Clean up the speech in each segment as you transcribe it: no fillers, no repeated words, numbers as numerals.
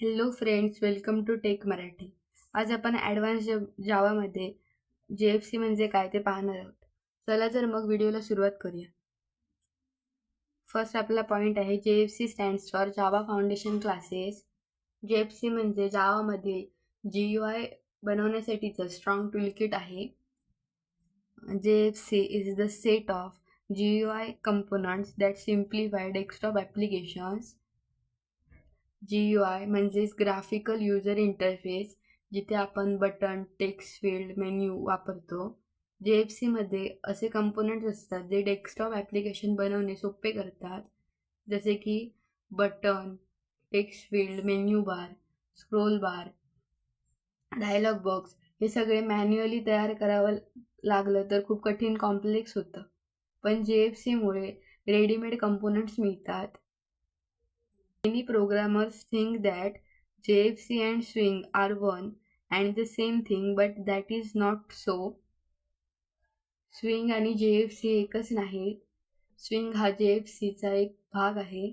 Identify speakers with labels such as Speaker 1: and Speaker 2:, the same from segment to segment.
Speaker 1: Hello friends, welcome to tech Marathi. आज आपण advance जावामध्ये JFC म्हणजे काय ते पाहणार आहोत. चला तर मग व्हिडिओला सुरुवात करूया. फर्स्ट आपला पॉईंट आहे JFC stands for Java foundation classes. JFC म्हणजे जावामधील GUI बनवण्यासाठीचं स्ट्रॉंग टूलकिट आहे. JFC is the set of GUI components that simplify desktop applications. GUI म्हणजेच ग्राफिकल युजर इंटरफेस, जिथे आपण बटन, टेक्स्ट फील्ड, मेन्यू वापरतो. JFC मध्ये असे components असतात जे डेस्कटॉप ॲप्लिकेशन बनवणे सोपे करतात, जसे की button, text field, menu bar, scroll bar, dialog box. हे सगळे मॅन्युअली तयार करावं लागलं तर खूप कठीण कॉम्प्लेक्स होतं. पण JFC मुळे रेडीमेड कंपोनंट्स मिळतात. Many programmers think that JFC and Swing are one and the same thing, but that is not so. Swing आणि JFC एकच नाहीत. Swing हा JFCचा एक भाग आहे.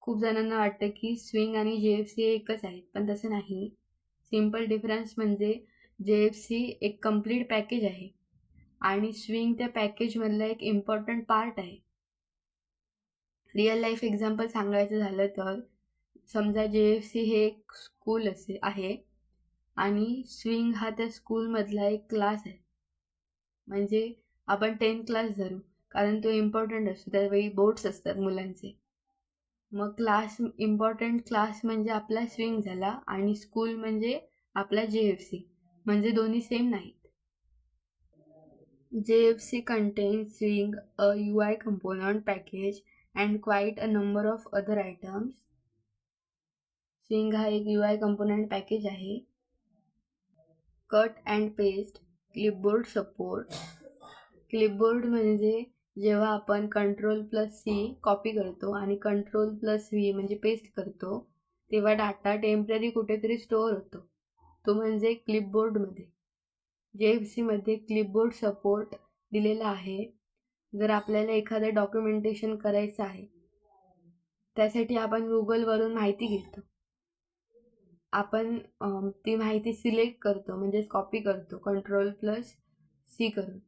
Speaker 1: खूप जणांना वाटतं की Swing आणि JFC एकच आहेत, पण तसं नाही. सिम्पल डिफरन्स म्हणजे JFC एक कम्प्लीट पॅकेज आहे आणि Swing त्या पॅकेजमधला एक इम्पॉर्टंट पार्ट आहे. रिअल लाईफ एक्झाम्पल सांगायचं झालं तर समजा JFC हे एक स्कूल आहे आणि स्विंग हा त्या स्कूलमधला एक क्लास आहे. म्हणजे आपण 10th क्लास धरू, कारण तो इम्पॉर्टंट असतो. त्यावेळी बोर्ड्स असतात मुलांचे. मग इम्पॉर्टंट क्लास म्हणजे आपला स्विंग झाला आणि स्कूल म्हणजे आपला JFC. म्हणजे दोन्ही सेम नाहीत. JFC contains Swing, a UI component package, and quite a number of other items. Swing हा एक UI component package आहे. Cut and paste, clipboard support. Clipboard म्हणजे जेव्हा आपण Ctrl+C कॉपी करतो आणि Ctrl+V म्हणजे पेस्ट करतो, तेव्हा डाटा टेम्पररी कुठेतरी स्टोअर होतो. तो म्हणजे क्लिपबोर्डमध्ये. JFC मध्ये क्लिपबोर्ड सपोर्ट दिलेला आहे. जर आपल्याला एखादं डॉक्युमेंटेशन करायचं आहे, त्यासाठी आपण गुगलवरून माहिती घेतो. आपण ती माहिती सिलेक्ट करतो, म्हणजेच कॉपी करतो Ctrl+C करून,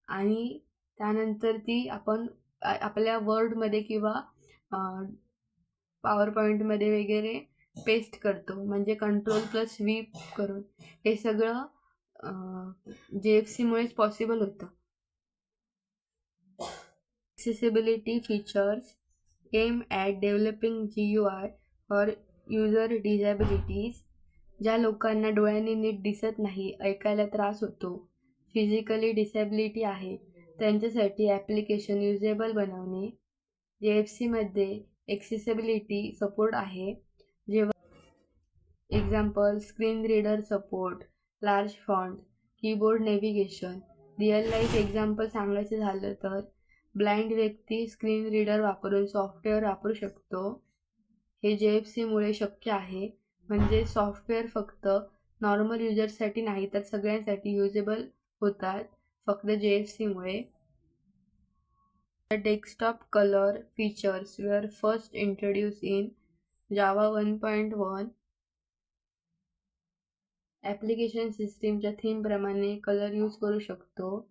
Speaker 1: आणि त्यानंतर ती आपण आपल्या वर्डमध्ये किंवा पॉवर पॉईंटमध्ये वगैरे पेस्ट करतो, म्हणजे Ctrl+V करून. हे सगळं JFC मुळेच पॉसिबल होतं. Accessibility features aim at developing GUI for user disabilities. ज्या लोकांना डोळ्यांनी नीट दिसत नाही, ऐकायला त्रास होतो, फिजिकली डिसेबिलिटी आहे, त्यांच्यासाठी ॲप्लिकेशन युजेबल बनवणे. JFC मध्ये एक्सेसिबिलिटी सपोर्ट आहे. जेव्हा example screen reader support, large font, keyboard navigation. Real life example सांगायचं झालं तर ब्लाइंड व्यक्ती स्क्रीन रीडर वापरून सॉफ्टवेअर वापरू शकतो. हे JFC मुळे शक्य आहे. म्हणजे सॉफ्टवेअर फक्त नॉर्मल युजर्ससाठी नाही तर सगळ्यांसाठी युजेबल होतात फक्त JFC मुळे. The desktop color features were first introduced in Java 1.1. Application सिस्टीमच्या थीमप्रमाणे कलर यूज करू शकतो.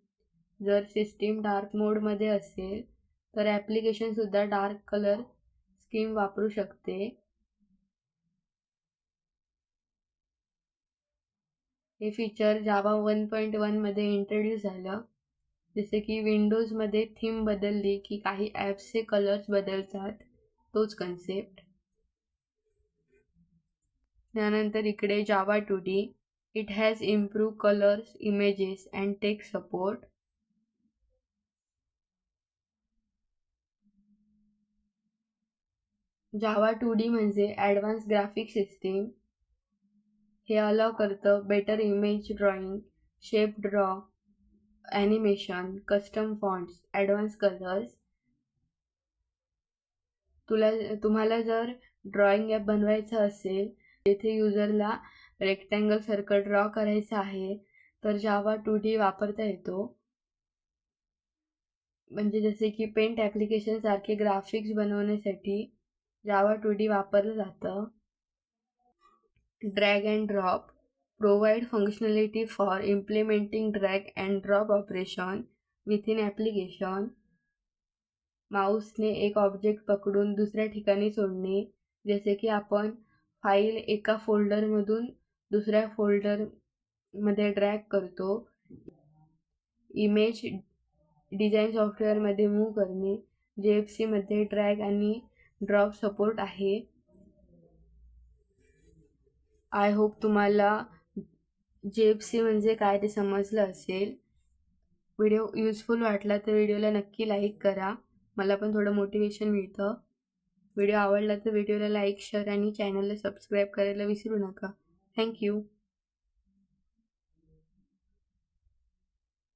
Speaker 1: जर सिस्टीम डार्क मोडमध्ये असेल तर ॲप्लिकेशनसुद्धा डार्क कलर स्कीम वापरू शकते. हे फीचर Java 1.1 मध्ये इंट्रोड्यूस झालं. जसे की विंडोजमध्ये थीम बदलली की काही ॲप्सचे कलर्स बदलतात, तोच कन्सेप्ट. त्यानंतर इकडे Java 2D. It has improve colours, images and text support. Java 2D म्हणजे ॲडव्हान्स ग्राफिक सिस्टीम. हे अलाव करतं better image drawing, shape draw, animation, custom fonts, advance colours. तुम्हाला जर ड्रॉइंग ॲप बनवायचं असेल, तेथे युजरला रेक्टँगल सर्कल ड्रॉ करायचं आहे, तर Java 2D वापरता येतो. म्हणजे जसे की पेंट ॲप्लिकेशन सारखे ग्राफिक्स बनवण्यासाठी Java 2D वापरलं जातं. Drag and drop provide functionality for implementing drag and drop operation within application. माऊसने एक ऑब्जेक्ट पकडून दुसऱ्या ठिकाणी सोडणे, जसे की आपण फाईल एका फोल्डरमधून दुसऱ्या फोल्डरमध्ये ड्रॅग करतो. इमेज डिझाईन सॉफ्टवेअरमध्ये मूव्ह करणे. JFC मध्ये ड्रॅग आणि ड्रॉप सपोर्ट आहे. आय होप तुम्हाला JFC म्हणजे काय ते समजलं असेल. व्हिडिओ युजफुल वाटला तर व्हिडिओला नक्की लाईक करा. मला पण थोडं मोटिवेशन मिळतं. व्हिडिओ आवडला तर व्हिडिओला लाईक, शेअर आणि चॅनलला सबस्क्राईब करायला विसरू नका. थँक्यू.